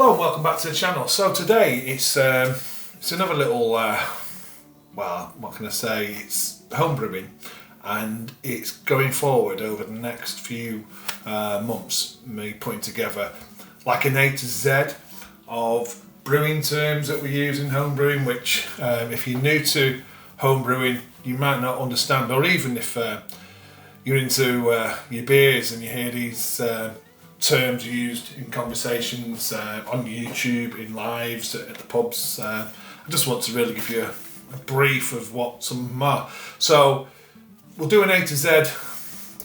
Hello and welcome back to the channel. So today it's another little, well, what can I say, it's homebrewing, and it's going forward over the next few months, me putting together like an A to Z of brewing terms that we use in homebrewing, which if you're new to homebrewing you might not understand, or even if you're into your beers and you hear these terms used in conversations on YouTube, in lives, at the pubs. I just want to really give you a brief of what some of them are. So we'll do an A to Z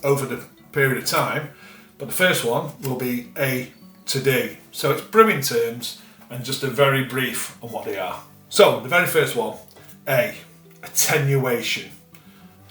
over the period of time, but the first one will be A to D. So it's brewing terms and just a very brief on what they are. So the very first one, A, attenuation.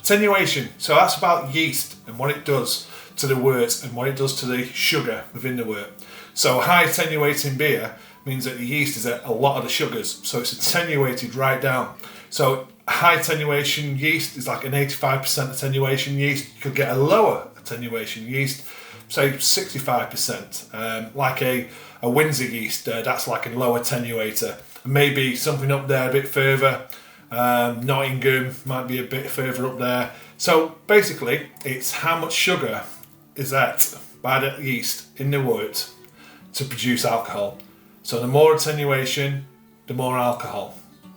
Attenuation, so that's about yeast and what it does to the wort and what it does to the sugar within the wort. So high attenuating beer means that the yeast is at a lot of the sugars, so it's attenuated right down. So high attenuation yeast is like an 85% attenuation yeast. You could get a lower attenuation yeast, say 65%, like a Windsor yeast, that's like a low attenuator. Maybe something up there a bit further, Nottingham might be a bit further up there. So basically it's how much sugar is that by the yeast in the wort to produce alcohol. So the more attenuation, the more alcohol.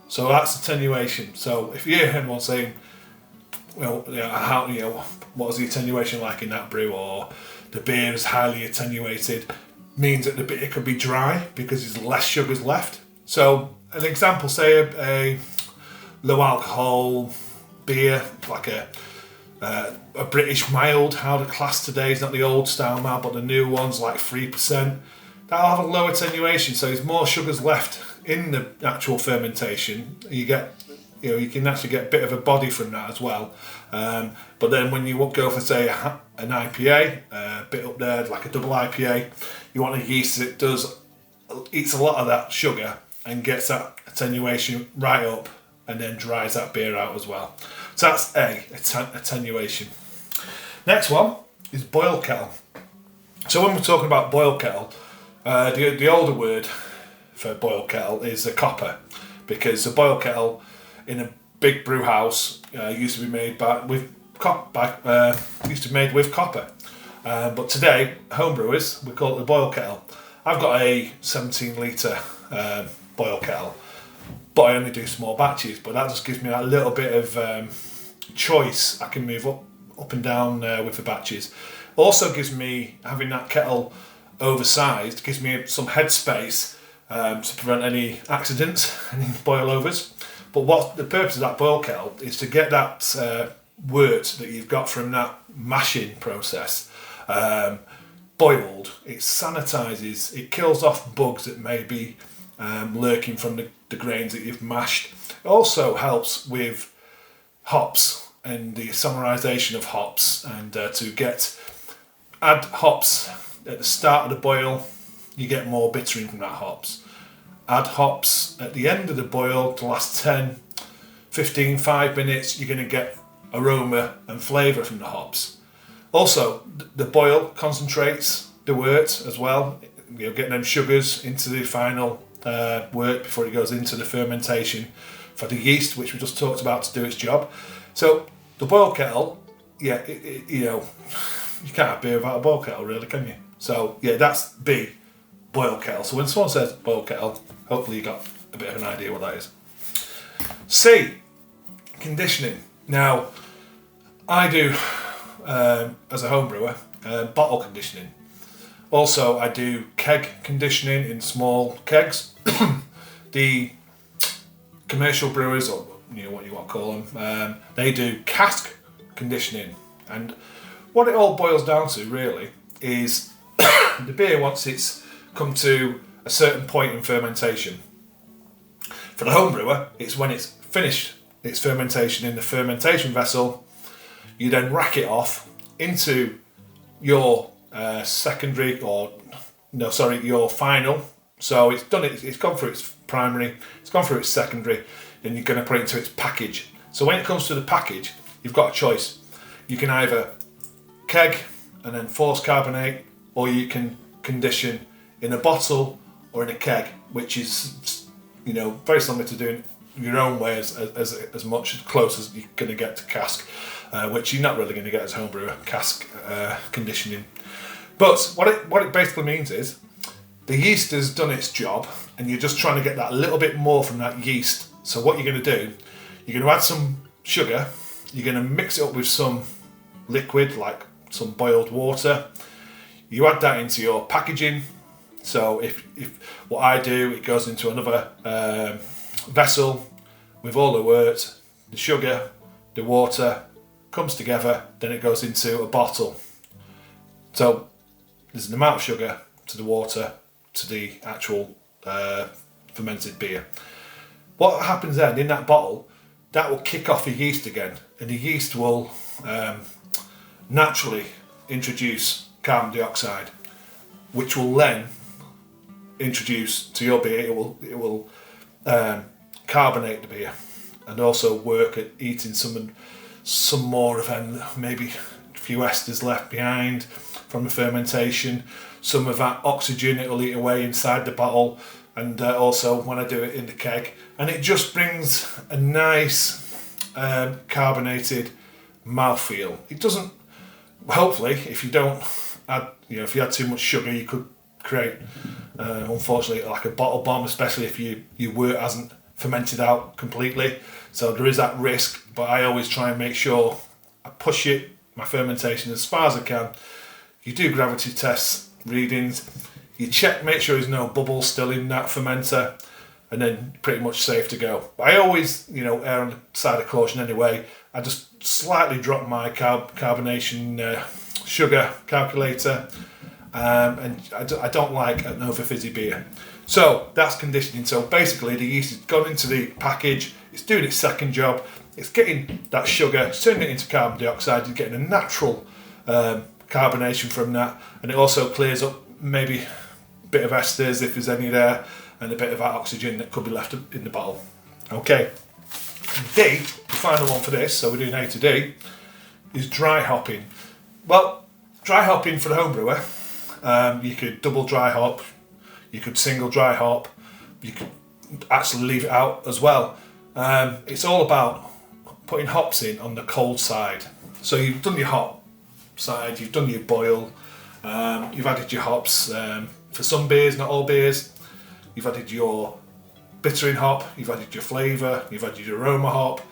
So that's attenuation. So if you hear anyone saying, well, what was the attenuation like in that brew, or the beer is highly attenuated, means that the beer could be dry because there's less sugars left. So an example, say a low alcohol beer, like a British mild, how the class today is not the old style mild, but the new ones like 3%. That'll have a low attenuation, so there's more sugars left in the actual fermentation. You can actually get a bit of a body from that as well. But then when you go for, say, an IPA, a bit up there, like a double IPA, you want a yeast that eats a lot of that sugar and gets that attenuation right up, and then dries that beer out as well. So that's A, attenuation. Next one is boil kettle. So when we're talking about boil kettle, the older word for boil kettle is a copper, because a boil kettle in a big brew house used to be made with copper. But today, homebrewers, we call it the boil kettle. I've got a 17 litre boil kettle, but I only do small batches, but that just gives me a little bit of choice. I can move up and down with the batches. Also gives me, having that kettle oversized, gives me some headspace to prevent any accidents, any boil overs. But what the purpose of that boil kettle is to get that wort that you've got from that mashing process boiled. It sanitizes, it kills off bugs that may be lurking from the grains that you've mashed. It also helps with hops and the isomerization of hops, and add hops at the start of the boil, you get more bittering from that hops. Add hops at the end of the boil to last 10, 15, 5 minutes, you're going to get aroma and flavour from the hops. Also, the boil concentrates the wort as well, getting them sugars into the final wort before it goes into the fermentation for the yeast, which we just talked about, to do its job. So the boil kettle, you can't have beer without a boil kettle, really, can you? So yeah, that's B, boil kettle. So when someone says boil kettle, hopefully you got a bit of an idea what that is. C, conditioning. Now, I do, as a home brewer, bottle conditioning. Also, I do keg conditioning in small kegs. The commercial brewers, or what you want to call them, they do cask conditioning. And what it all boils down to really is the beer, once it's come to a certain point in fermentation. For the home brewer, it's when it's finished its fermentation in the fermentation vessel, you then rack it off into your your final. So it's done, it's gone through its primary, it's gone through its secondary, then you're going to put it into its package. So when it comes to the package, you've got a choice. You can either keg and then force carbonate, or you can condition in a bottle or in a keg, which is, you know, very similar to doing your own way as much as close as you're going to get to cask, which you're not really going to get as a homebrewer, cask conditioning. But what it basically means is the yeast has done its job, and you're just trying to get that little bit more from that yeast. So what you're going to do, you're going to add some sugar, you're going to mix it up with some liquid, like some boiled water. You add that into your packaging. So if what I do, it goes into another vessel with all the wort, the sugar, the water, comes together, then it goes into a bottle. So there's an amount of sugar to the water to the actual fermented beer. What happens then in that bottle, that will kick off the yeast again, and the yeast will naturally introduce carbon dioxide, which will then introduce to your beer. It will carbonate the beer, and also work at eating some more of them, maybe a few esters left behind from the fermentation. Some of that oxygen it will eat away inside the bottle, and also when I do it in the keg, and it just brings a nice carbonated mouthfeel. It doesn't. Hopefully, if you don't add, you know, if you add too much sugar, you could create, unfortunately, like a bottle bomb, especially if your wort hasn't fermented out completely. So there is that risk, but I always try and make sure I push my fermentation as far as I can. You do gravity tests, readings, you check, make sure there's no bubbles still in that fermenter, and then pretty much safe to go. But I always, you know, err on the side of caution anyway. I just slightly drop my carbonation sugar calculator, and I don't like an over fizzy beer. So that's conditioning. So basically the yeast has gone into the package, it's doing its second job, it's getting that sugar, it's turning it into carbon dioxide, you're getting a natural carbonation from that, and it also clears up maybe a bit of esters if there's any there, and a bit of that oxygen that could be left in the bottle. Okay, D, the final one for this, so we're doing A to D, is dry hopping. Well, dry hopping for the home brewer, you could double dry hop, you could single dry hop, you could actually leave it out as well. It's all about putting hops in on the cold side. So you've done your hop side, you've done your boil, you've added your hops. For some beers, not all beers, you've added your bittering hop, you've added your flavour, you've added your aroma hop.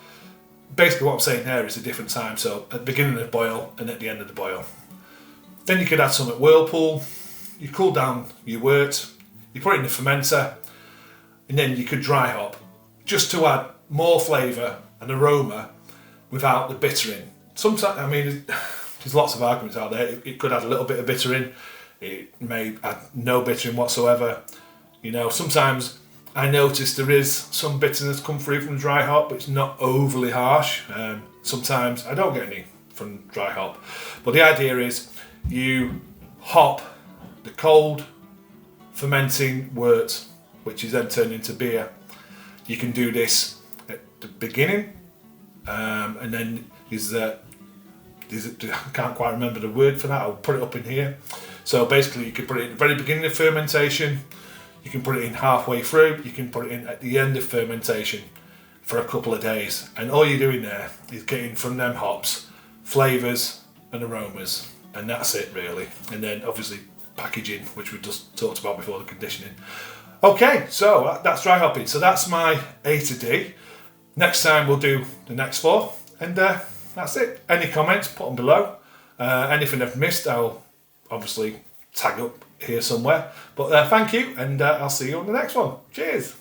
Basically what I'm saying there is a different time, so at the beginning of the boil and at the end of the boil. Then you could add some at whirlpool, you cool down your wort, you put it in the fermenter, and then you could dry hop, just to add more flavour and aroma without the bittering. Sometimes, I mean, there's lots of arguments out there. It could add a little bit of bittering, it may add no bittering whatsoever. You know, sometimes I notice there is some bitterness come through from dry hop, but it's not overly harsh. Sometimes I don't get any from dry hop. But the idea is you hop the cold fermenting wort, which is then turned into beer. You can do this at the beginning, and then I can't quite remember the word for that, I'll put it up in here. So basically you can put it in the very beginning of fermentation, you can put it in halfway through, you can put it in at the end of fermentation for a couple of days, and all you're doing there is getting from them hops flavours and aromas, and that's it really. And then obviously packaging, which we just talked about before, the conditioning. Okay, so that's dry hopping. So that's my A to D. Next time we'll do the next four, and that's it. Any comments, put them below. Anything I've missed, I'll obviously tag up here somewhere. But thank you, and I'll see you on the next one. Cheers.